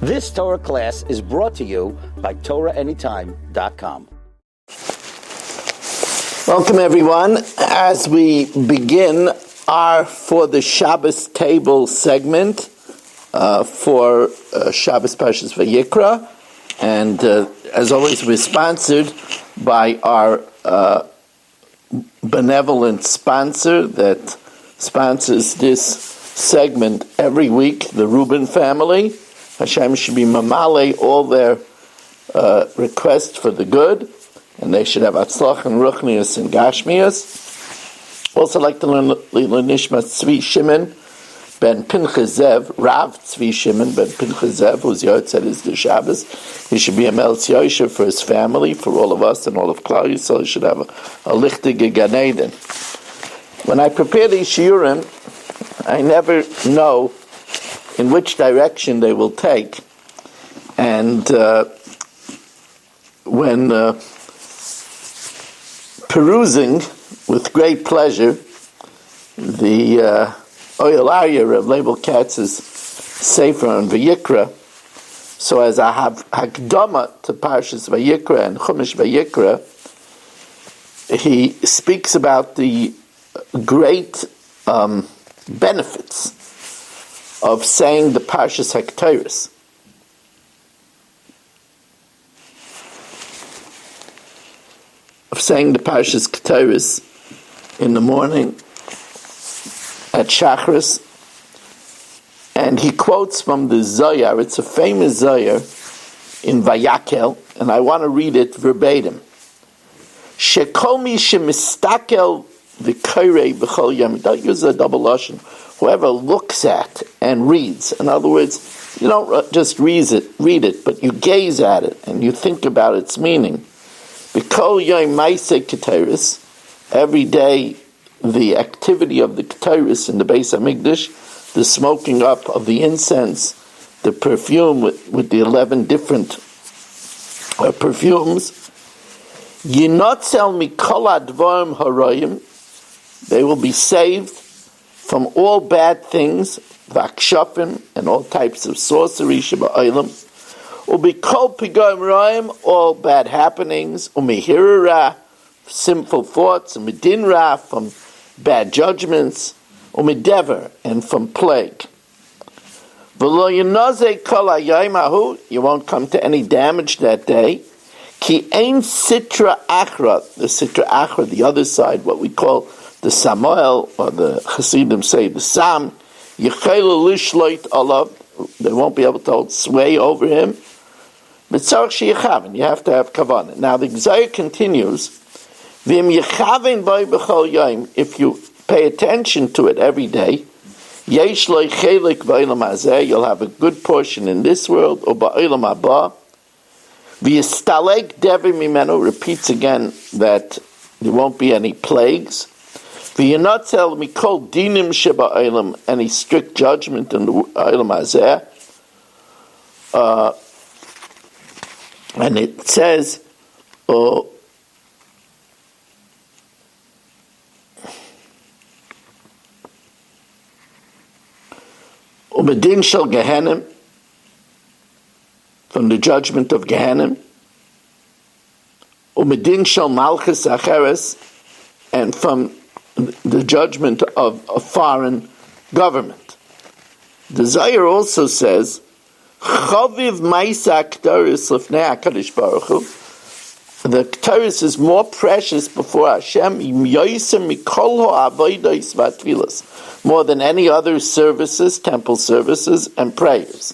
This Torah class is brought to you by TorahAnytime.com. Welcome everyone. As we begin our For the Shabbos Table segment for Shabbos Parshas Vayikra, and as always we're sponsored by our benevolent sponsor that sponsors this segment every week, the Rubin family. Hashem should be mamale all their requests for the good, and they should have atzlach and ruchnius and gashmius. Also like to learn Nishmas Tzvi Shimon ben Pinchazev, Rav Tzvi Shimon ben Pinchazev, whose yahrzeit is the Shabbos. He should be a Meltz Yosher for his family, for all of us and all of Klal Yisrael. He should have a lichtige Gan Eden. When I prepare these shiurim, I never know in which direction they will take, and when perusing with great pleasure the Oyel Aryeh of Leibel Katz's Sefer on Vayikra, so as I have Hakdama to Parshas Vayikra and Chumash Vayikra, he speaks about the great benefits of saying the Parshas Haktoros. Of saying the Parshas Haktoros in the morning at Shachris, and he quotes from the Zohar. It's a famous Zohar in Vayikra, and I want to read it verbatim. Shekol mi shemistakel v'korei b'chol yom. Don't use a double lashon. Whoever looks at and reads. In other words, you don't just read it, but you gaze at it and you think about its meaning. B'kol yom ma'aseh ketores. Every day, the activity of the ketores in the Beis Hamikdash, the smoking up of the incense, the perfume with the 11 different perfumes. Yinotzel mikol advarim haroyim. They will be saved from all bad things, vakshafim, and all types of sorcery, sheba oilam, ubikol pigam ra'im, all bad happenings, umehirra, sinful thoughts, umedinra, from bad judgments, umedever, and from plague. V'lo yinaze kol hayom hahu, you won't come to any damage that day. Ki ein sitra achra, the sitra achra, the other side, what we call the Samuel, or the Hasidim say the Sam, Yechayla Lishloit Alav, they won't be able to hold sway over him. Mitzarch Sheyechaven, you have to have Kavanah. Now the Gzayah continues, V'im Yechaven Boi B'chol Yom, if you pay attention to it every day, Yesh Loi Chelik V'olam Hazeh, you'll have a good portion in this world, or Ba'olam Haba. V'yistalek Devi Mimenu, repeats again that there won't be any plagues. V'yinatzel mikol dinim sheba olam, any strict judgment in the olam hazeh. And it says, Ubedin shel Gehenim, from the judgment of Gehenim. Ubedin shel Malchus Acheres, and from the judgment of a foreign government. The Zohar also says, Chaviv Ma'aseh Haktoros Lifnei HaKadosh Baruch Hu, the Ketores is more precious before Hashem more than any other services, temple services, and prayers.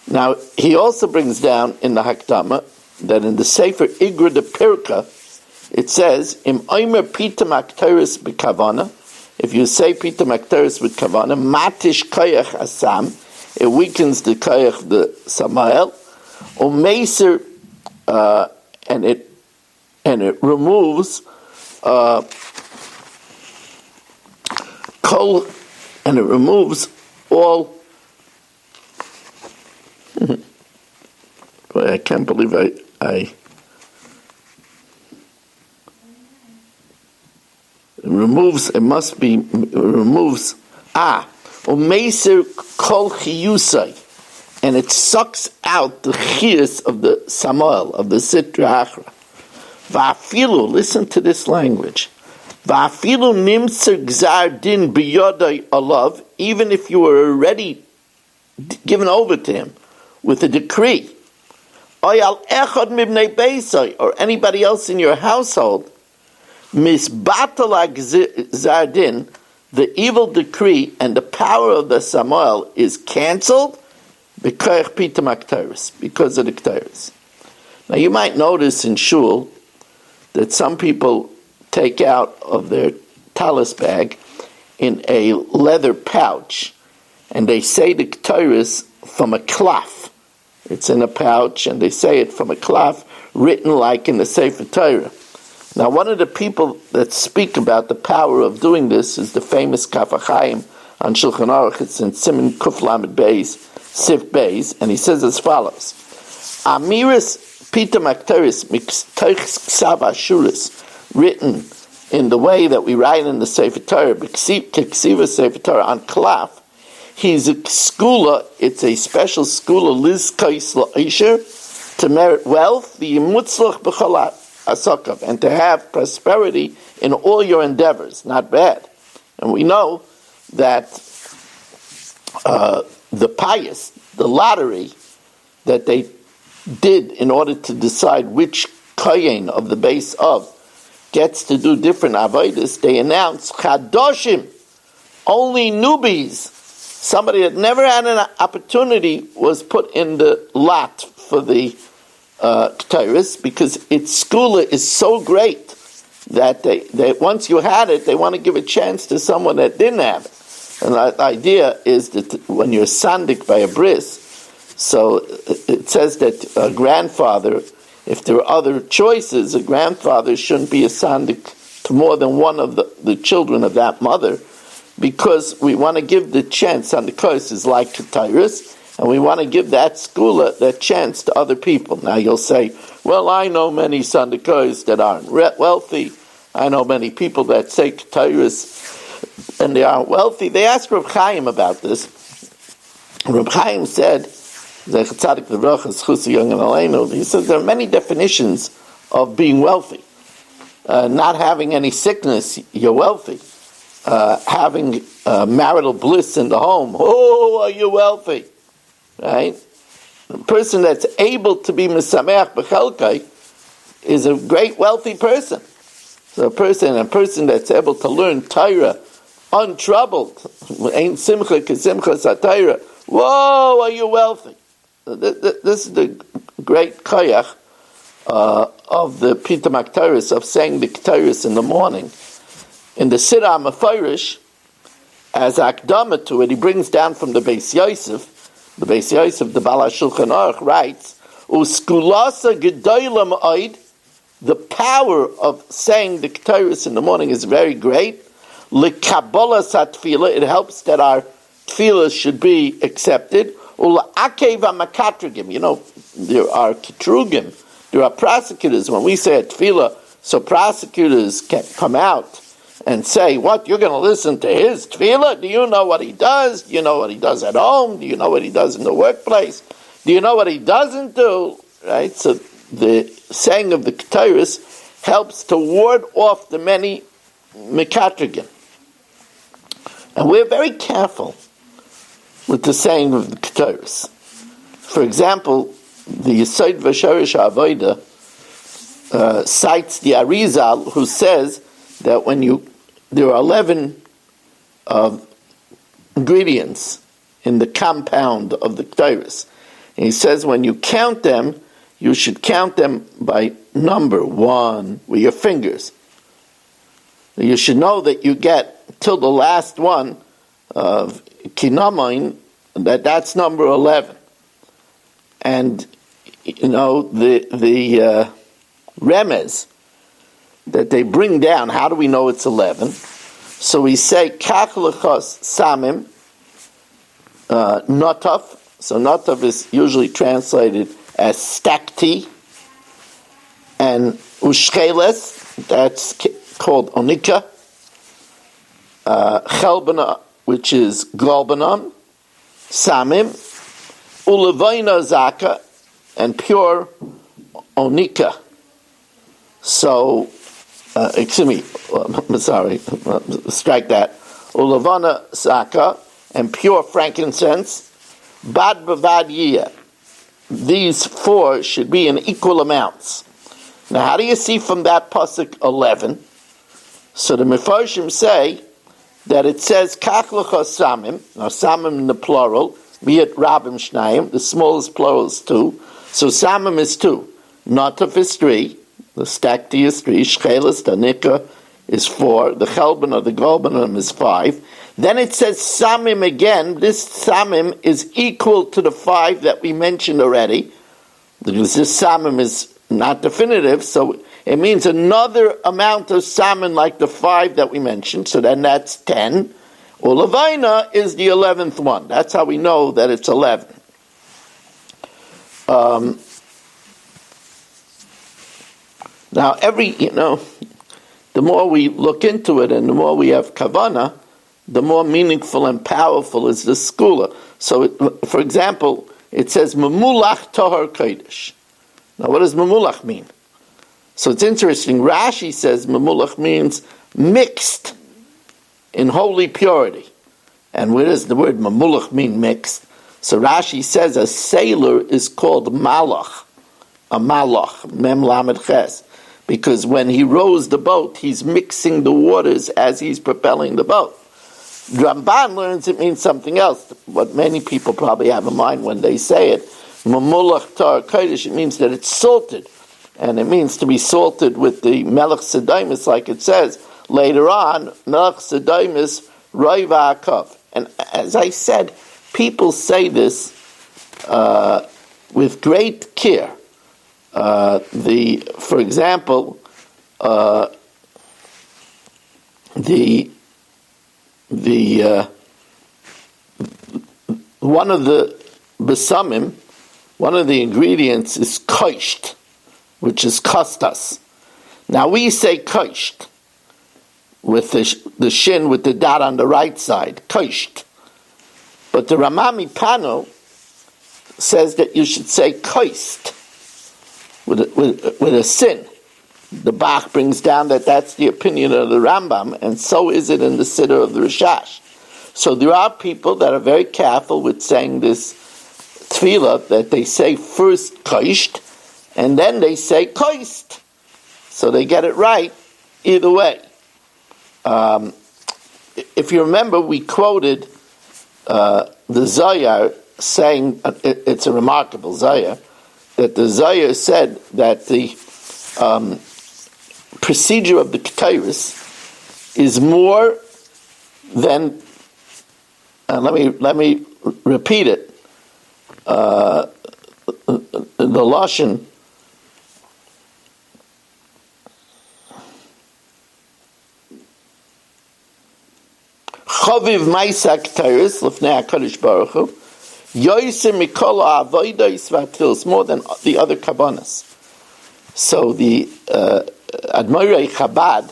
Now, he also brings down in the Hakdama that in the Sefer Igra de Pirka, it says, Im oimer pitam haktoros b'kavana, if you say pitam haktoros with kavana, matish koyach asam, it weakens the koyach, the samael, or meser, and it removes kol, and it removes all. Boy, I can't believe I removes, it must be, removes, Umeser kol chiyusai, and it sucks out the chiyus of the Samuel, of the Sitra Achra. Va'afilu, listen to this language. Va'afilu nimser gzar din biyodai alav, even if you were already given over to him with a decree. Oyal echad mibnei beisai, or anybody else in your household, misbatala gzar din, the evil decree and the power of the Samuel is cancelled because of the Ketores. Now you might notice in shul that some people take out of their talis bag in a leather pouch, and they say the Ketores from a cloth. It's in a pouch, and they say it from a cloth, written like in the Sefer Torah. Now, one of the people that speak about the power of doing this is the famous Kaf HaChaim on Shulchan Aruch. It's in Siman Kuf Lamed Beis, Sif Beis, and he says as follows: Amiris Pita Makteris Miktoich Ksav Ashuris, written in the way that we write in the Sefer Torah, Kiksiva Sefer Torah on Klaf. He's a skula. It's a special skula Liz Kaisla Isher to merit wealth, the Mutzlach B'Cholat. And to have prosperity in all your endeavors, not bad. And we know that the pious, the lottery that they did in order to decide which kohen of the base of gets to do different avodas, they announced chadoshim, only newbies, somebody that never had an opportunity was put in the lot for the Ketores, because its skula is so great that they once you had it, they want to give a chance to someone that didn't have it. And the idea is that when you're sandik by a bris, so it says that a grandfather, if there are other choices, a grandfather shouldn't be a sandik to more than one of the children of that mother, because we want to give the chance on the course is like Ketores, and we want to give that skula, that chance to other people. Now you'll say, well, I know many Sandikos that aren't wealthy. I know many people that say Ketores and they aren't wealthy. They asked Reb Chaim about this. Reb Chaim said, he said there are many definitions of being wealthy. Not having any sickness, you're wealthy. Having marital bliss in the home, oh, are you wealthy? Right? A person that's able to be Mesameach B'Chelkai is a great wealthy person. So a person that's able to learn Torah untroubled, ain't Simcha K'Simcha Satayra, whoa, are you wealthy? This is the great koyach of the Pita Makteris, of saying the Ketores in the morning. In the Sirah Mefarish, as Akdama to it, he brings down from the Beis Yosef. The Beis Yosef, the Bala Shulchan Aruch, writes, "Uskulasa gedoyla ma'od." The power of saying the Ketores in the morning is very great. L'kabolas hatfila, it helps that our tefillah should be accepted. Ula'akev ha'makatrigim, there are ketrugim, there are prosecutors. When we say a tefillah, so prosecutors can come out and say, what, you're going to listen to his tefillah? Do you know what he does? Do you know what he does at home? Do you know what he does in the workplace? Do you know what he doesn't do? Right? So the saying of the Ketores helps to ward off the many mekatrigim. And we're very careful with the saying of the Ketores. For example, the Yesod V'Shorish HaAvoda cites the Arizal, who says that there are 11 ingredients in the compound of the Ketores. And he says when you count them, you should count them by number 1 with your fingers. You should know that you get till the last one of Kinamoin, that's number 11. And the remez that they bring down, how do we know it's 11? So we say kach lechos samim notaf. So notaf is usually translated as stakti, and ushcheles, that's called onika, chelbana, which is globana, samim, Ulevaina zaka, and pure onika. So, excuse me, sorry, strike that. Ulavana saka, and pure frankincense, bad bavad yiyah. These four should be in equal amounts. Now, how do you see from that pasuk 11? So the Mefarshim say that it says kach lecha samim. Now, samim in the plural, miyat rabim shnayim. The smallest plural is 2. So samim is 2. Notaf is 3. The stakti is 3. Shchelis, the nika, is 4. The chelban or the golbanim is 5. Then it says samim again. This samim is equal to the 5 that we mentioned already. Because this samim is not definitive, so it means another amount of salmon like the 5 that we mentioned, so then that's 10. Ulevaina is the 11th one. That's how we know that it's 11. Now, the more we look into it and the more we have kavanah, the more meaningful and powerful is the skula. So, for example, it says, Memulach Tahar Kodesh. Now, what does Memulach mean? So it's interesting. Rashi says Memulach means mixed in holy purity. And where does the word Memulach mean mixed? So Rashi says a sailor is called Malach, a Malach, Mem Lamed Ches, because when he rows the boat, he's mixing the waters as he's propelling the boat. Ramban learns it means something else, what many people probably have in mind when they say it. Memulach Tar Kodesh, it means that it's salted. And it means to be salted with the Melech Sedaimus, like it says later on, Melech Sedaimus Roiva Akav. And as I said, people say this with great care. For example, one of the besamim, one of the ingredients is koisht, which is kostas. Now we say koisht with the shin with the dot on the right side, koisht. But the Ramami Pano says that you should say koist with a sin. The Bach brings down that that's the opinion of the Rambam, and so is it in the Siddur of the Rishash. So there are people that are very careful with saying this tefillah, that they say first koisht, and then they say koist. So they get it right either way. If you remember, we quoted the Zohar saying, it's a remarkable Zohar, that the Zohar said that the procedure of the Ketores is more than, let me repeat it, the Lashon, Chaviv Maisa Ketores Lefnei HaKadosh Baruch Hu Yoyse Mikol Avodos V'Atfilos, more than the other kabbanas. So the Admorei Chabad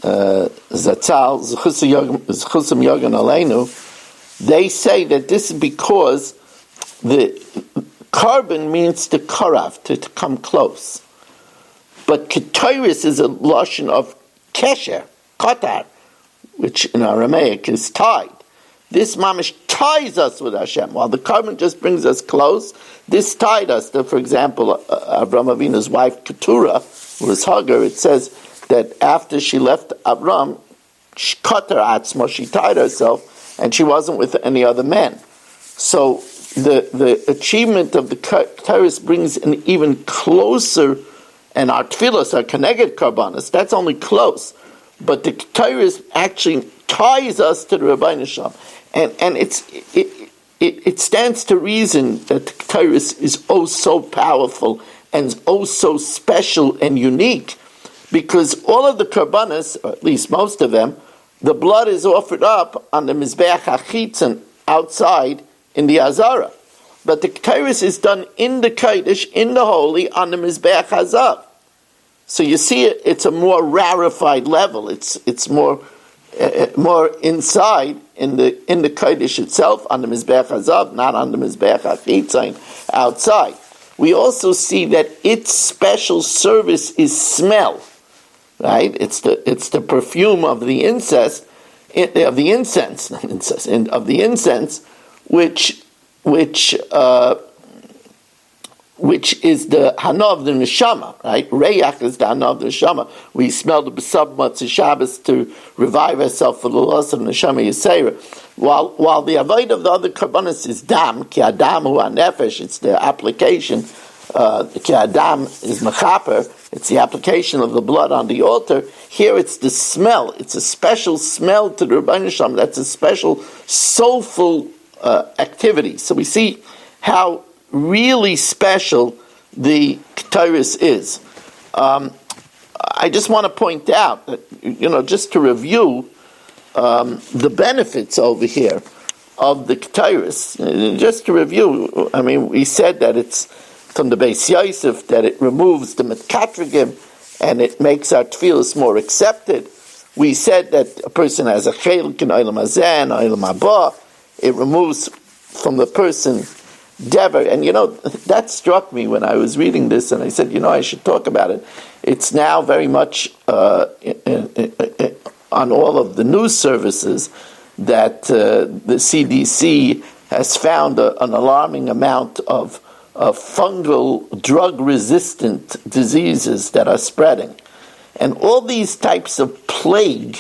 Zatzal Zchusam Yogan Aleinu, they say that this is because the carbon means to karav, to come close, but Ketores is a lashon of kesher, kotar, which in Aramaic is tied. This mamish ties us with Hashem. While the carbon just brings us close, this tied us. For example, Avram Avinu's wife Keturah, who was Hagar, it says that after she left Avram, she cut her atzma, she tied herself, and she wasn't with any other men. So the achievement of the Ketores brings an even closer, and our tefillos are connected karbanos, that's only close. But the Ketores actually ties us to the Rebbeinu Shalom. And it stands to reason that the Ketores is oh so powerful and oh so special and unique, because all of the karbanos, or at least most of them, the blood is offered up on the Mizbeach HaChitzon outside in the Azara. But the Ketores is done in the Kodesh, in the Holy, on the Mizbeach HaZav. So you see, it's a more rarefied level. It's more more inside in the Kodesh itself, on the Mizbeach Hazav, not on the Mizbeach HaChitzain outside. We also see that its special service is smell, right? It's the perfume of the incense, which is the hana of the neshama, right? Reyach is the hana of the neshama. We smell the besab matzah Shabbos to revive ourselves for the loss of neshama yisera. While the avoid of the other karbanos is dam, ki adam hu hanefesh, it's the application. Ki adam is mechaper, it's the application of the blood on the altar. Here it's the smell. It's a special smell to the Rebbeinu Shalom. That's a special soulful activity. So we see how really special the Ketores is. I just want to point out that, just to review the benefits over here of the Ketores. Just to review, we said that it's from the Beis Yosef, that it removes the Metkatrigim and it makes our tefillos more accepted. We said that a person has a chelik in Olam Hazeh and Olam Haba. It removes from the person Dever, and that struck me when I was reading this, and I said, I should talk about it. It's now very much on all of the news services that the CDC has found an alarming amount of fungal drug-resistant diseases that are spreading. And all these types of plague,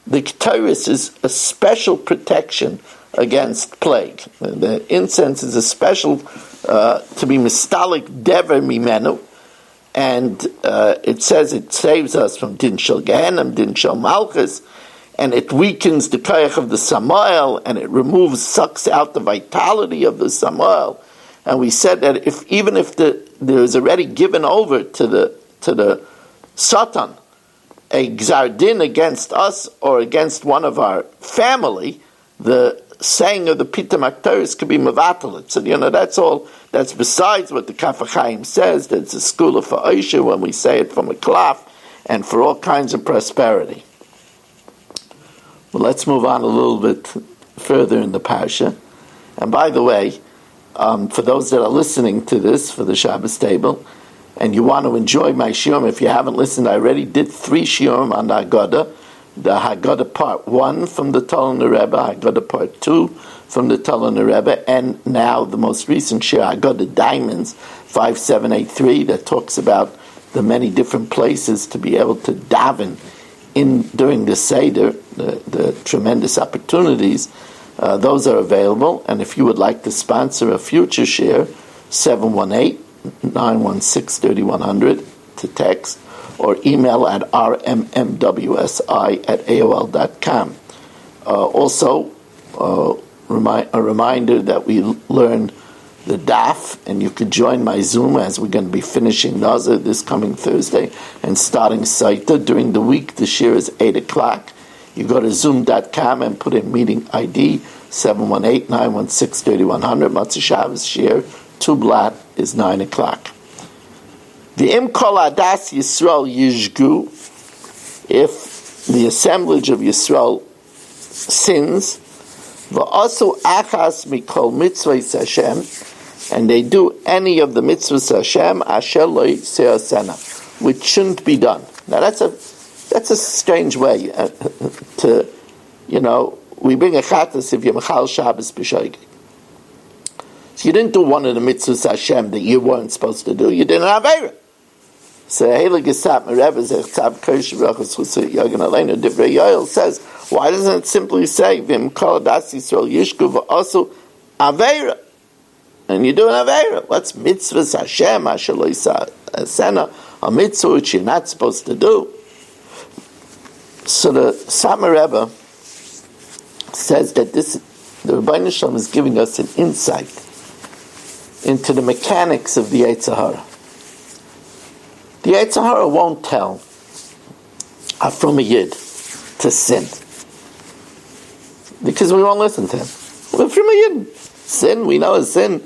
the Ketores is a special protection against plague. The incense is a special to be mistalik dever mimenu, and it says it saves us from din shel Gehenim, din shel Malchus, and it weakens the koyach of the Samael, and it sucks out the vitality of the Samael. And we said that even if there is already given over to the Satan a gzar din against us or against one of our family, the saying of the Pita Maktaris could be mavatalit. So, that's all. That's besides what the Kaf HaChaim says, that it's a school for Oisha when we say it from a klaf and for all kinds of prosperity. Well, let's move on a little bit further in the Parsha. And by the way, for those that are listening to this for the Shabbos table, and you want to enjoy my shiurim, if you haven't listened, I already did 3 shiurim on the Haggadah. The Haggadah part 1 from the Talmud Rebbe, Haggadah part 2 from the Talmud Rebbe, and now the most recent shir, Haggadah Diamonds 5783, that talks about the many different places to be able to daven during the Seder, the tremendous opportunities. Those are available, and if you would like to sponsor a future share, 718-916-3100 to text, or email at rmmwsi@aol.com. Also, a reminder that we learn the daf, and you could join my Zoom as we're going to be finishing Nazir this coming Thursday and starting Saita. During the week, the shir is 8 o'clock. You go to zoom.com and put in meeting ID 718-916-3100. Matzah Shabbos shir, 2 blat is 9 o'clock. The im kol adas Yisrael yishgu, if the assemblage of Yisrael sins, v'asu achas mikol mitzvahs Hashem, and they do any of the mitzvahs Hashem, asher lo se'asena, which shouldn't be done. Now that's a strange way to, we bring a chatas if you're mechal Shabbos b'shoigeg. So you didn't do one of the mitzvahs Hashem that you weren't supposed to do. You didn't have Vayikra. So Hela Gesat Mereva Zechtav Kosh Brachos Chusa Yagan Aleinu Divrei Yoel says, why doesn't it simply say Vim Kol Das Yisrael Yishku V'Asu Aveira? And you do an Aveira. What's mitzvahs Hashem Asher Lo Yisasena, a mitzvah which you're not supposed to do? So the Satmar Rebbe says that the Rebbeinu Shalom is giving us an insight into the mechanics of the Yetzer Hara. The Yetzer Hara won't tell from a Yid to sin, because we won't listen to him. We're from a Yid. Sin, we know is sin.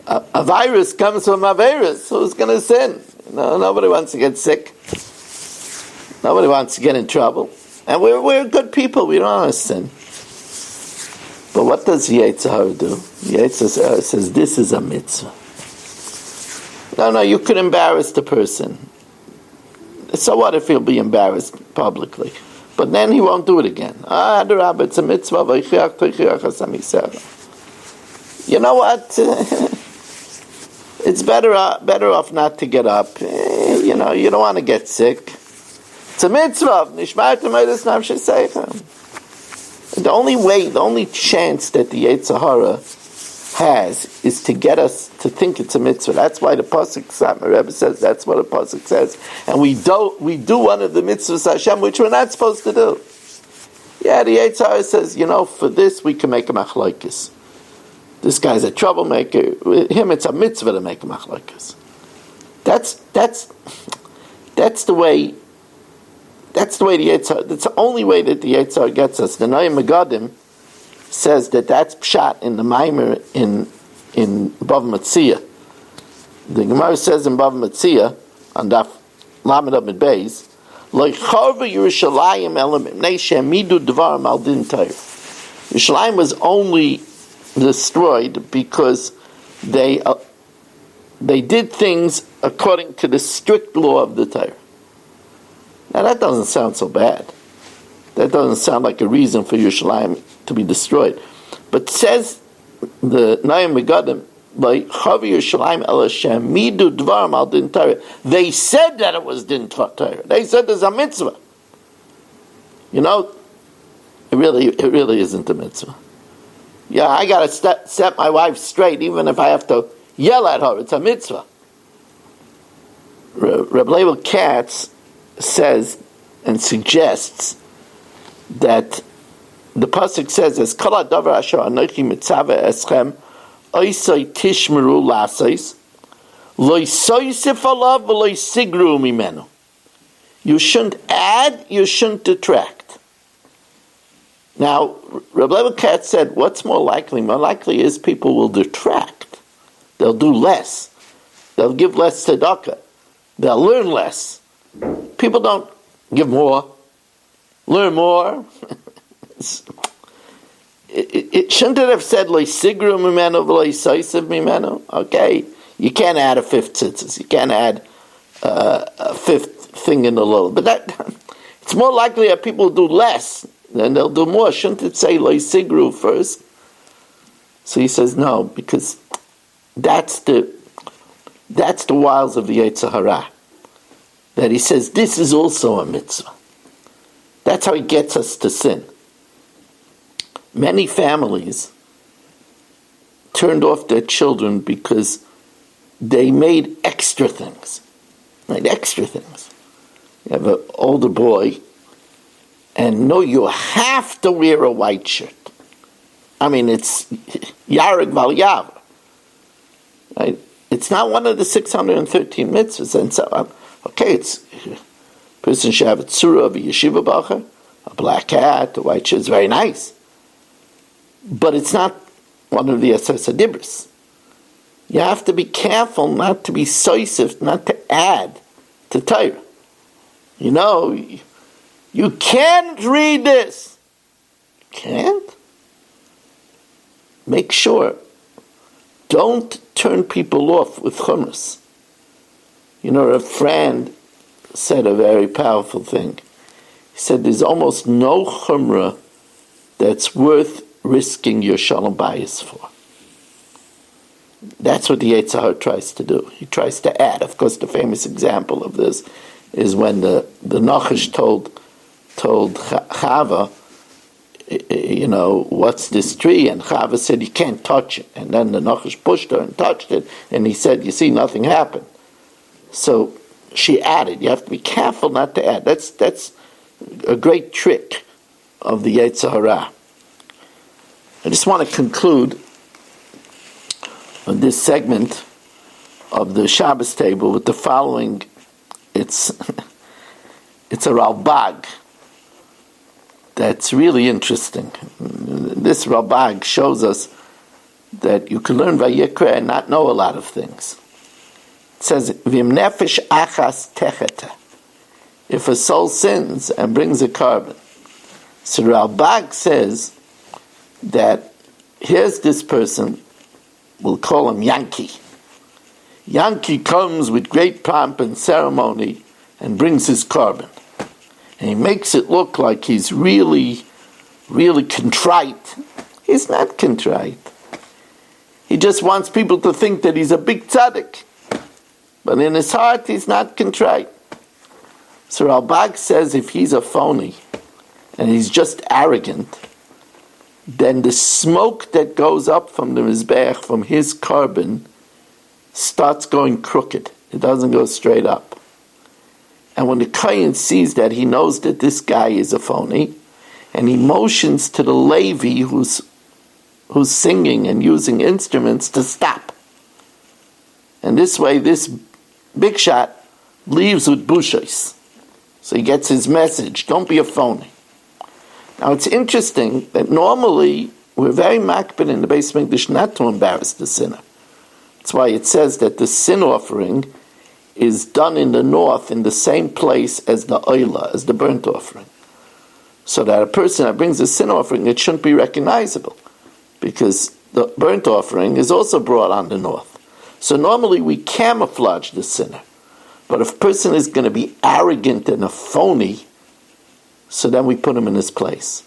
A virus comes from a virus. Who's going to sin? Nobody wants to get sick. Nobody wants to get in trouble. And we're good people, we don't want to sin. But what does Yetzer Hara do? Yetzer Hara says, this is a mitzvah. No, you could embarrass the person. So what if he'll be embarrassed publicly? But then he won't do it again. Adarabba, it's a mitzvah. You know what? It's better off not to get up. You don't want to get sick. It's a mitzvah. The only chance that the Yetzer Hara has is to get us to think it's a mitzvah. That's why the pasuk Rebbe says that's what the pasuk says, and we do one of the mitzvahs Hashem which we're not supposed to do. Yeah, the Yetzer Hara says, for this we can make a machlokes. This guy's a troublemaker. With him, it's a mitzvah to make a machlokes. That's the way. That's the way the Yetzer Hara. That's the only way that the Yetzer Hara gets us. The Noam Megadim says that's pshat in the Maimer in Bav Metzia. The Gemara says in Bav Metzia on Daf Lamed Amud Beis, Lo Charva Yerushalayim Elam Mipnei She'amidu Dvarim Al Din Torah. Yerushalayim was only destroyed because they did things according to the strict law of the Torah. Now that doesn't sound so bad. That doesn't sound like a reason for Yerushalayim to be destroyed. But says the Noam Megadim, they said that it was din Torah. They said there's a mitzvah. It really isn't a mitzvah. Yeah, I got to set my wife straight, even if I have to yell at her. It's a mitzvah. Reb Leibel Katz says and suggests that the pasuk says, "As kol hadavar asher anochi mitzaveh eschem, oisai tishmeru lasais, lo yisoisif alav v'lo yisigru mimenu." You shouldn't add, you shouldn't detract. Now, Reb Leibel Katz said, what's more likely? More likely is people will detract. They'll do less. They'll give less tzedakah. They'll learn less. People don't give more, learn more. It shouldn't it have said lo sigru mimenu v'lo yisoisiv mimenu? Okay, you can't add a fifth tzitzis. You can't add a fifth thing in the low. But it's more likely that people do less than they'll do more. Shouldn't it say lo sigru first? So he says no, because that's the wiles of the Yetzer Hara. That he says this is also a mitzvah. That's how he gets us to sin. Many families turned off their children because they made extra things. You have an older boy, and no, you have to wear a white shirt. I mean, it's Yarek Val Yav. Right? It's not one of the 613 mitzvahs. And so, it's person should have a tzura of a yeshiva bacher, a black hat, a white shirt. It's very nice. But it's not one of the Asas HaDibros. You have to be careful not to be soisif, not to add to Torah. You can't read this. Can't? Make sure. Don't turn people off with chumras. A friend said a very powerful thing. He said there's almost no chumrah that's worth risking your shalom bayis for. That's what the Yetzer Hara tries to do. He tries to add. Of course, the famous example of this is when the Nachash told Chava, what's this tree? And Chava said, you can't touch it. And then the Nachash pushed her and touched it, and he said, you see, nothing happened. So she added. You have to be careful not to add. That's a great trick of the Yetzer Hara. I just want to conclude this segment of the Shabbos table with the following. It's a Ralbag that's really interesting. This Ralbag shows us that you can learn Vayikra and not know a lot of things. It says, Vim nefesh achas techeta. if a soul sins and brings a carbon. So Ralbag says that here's this person, we'll call him Yankee. Yankee comes with great pomp and ceremony and brings his carbon. And he makes it look like he's really, really contrite. He's not contrite. He just wants people to think that he's a big tzaddik. But in his heart, he's not contrite. So Ralbag says if he's a phony and he's just arrogant, then the smoke that goes up from the Mizbeach, from his carbon, starts going crooked. It doesn't go straight up. And when the Kohen sees that, he knows that this guy is a phony, and he motions to the Levi who's singing and using instruments to stop. And this way, this big shot leaves with bushos. So he gets his message, don't be a phony. Now it's interesting that normally we're very makbid in the Beis Mikdash not to embarrass the sinner. That's why it says that the sin offering is done in the north in the same place as the oila, as the burnt offering. So that a person that brings a sin offering, it shouldn't be recognizable, because the burnt offering is also brought on the north. So normally we camouflage the sinner. But if a person is going to be arrogant and a phony, so then we put him in his place.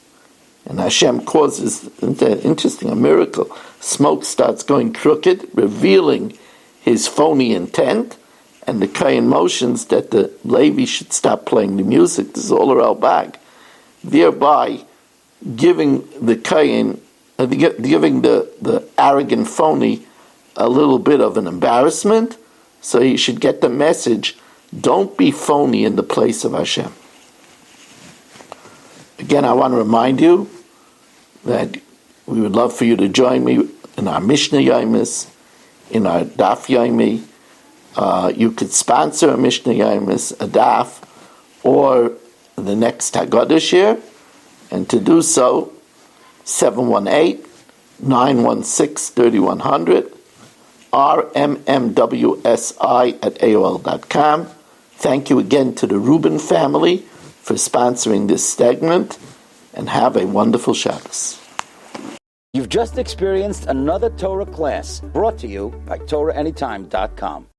And Hashem causes, interesting, a miracle. Smoke starts going crooked, revealing his phony intent, and the Kohen motions that the Levi should stop playing the music. This is all around bag, thereby giving the Kohen, giving the arrogant phony a little bit of an embarrassment, so he should get the message, don't be phony in the place of Hashem. Again, I want to remind you that we would love for you to join me in our Mishnah Yomis, in our Daf Yomi. You could sponsor a Mishnah Yomis, a Daf, or the next Haggadah share, and to do so, 718-916-3100, rmmwsi@aol.com. Thank you again to the Rubin family for sponsoring this segment, and have a wonderful Shabbos. You've just experienced another Torah class brought to you by TorahAnytime.com.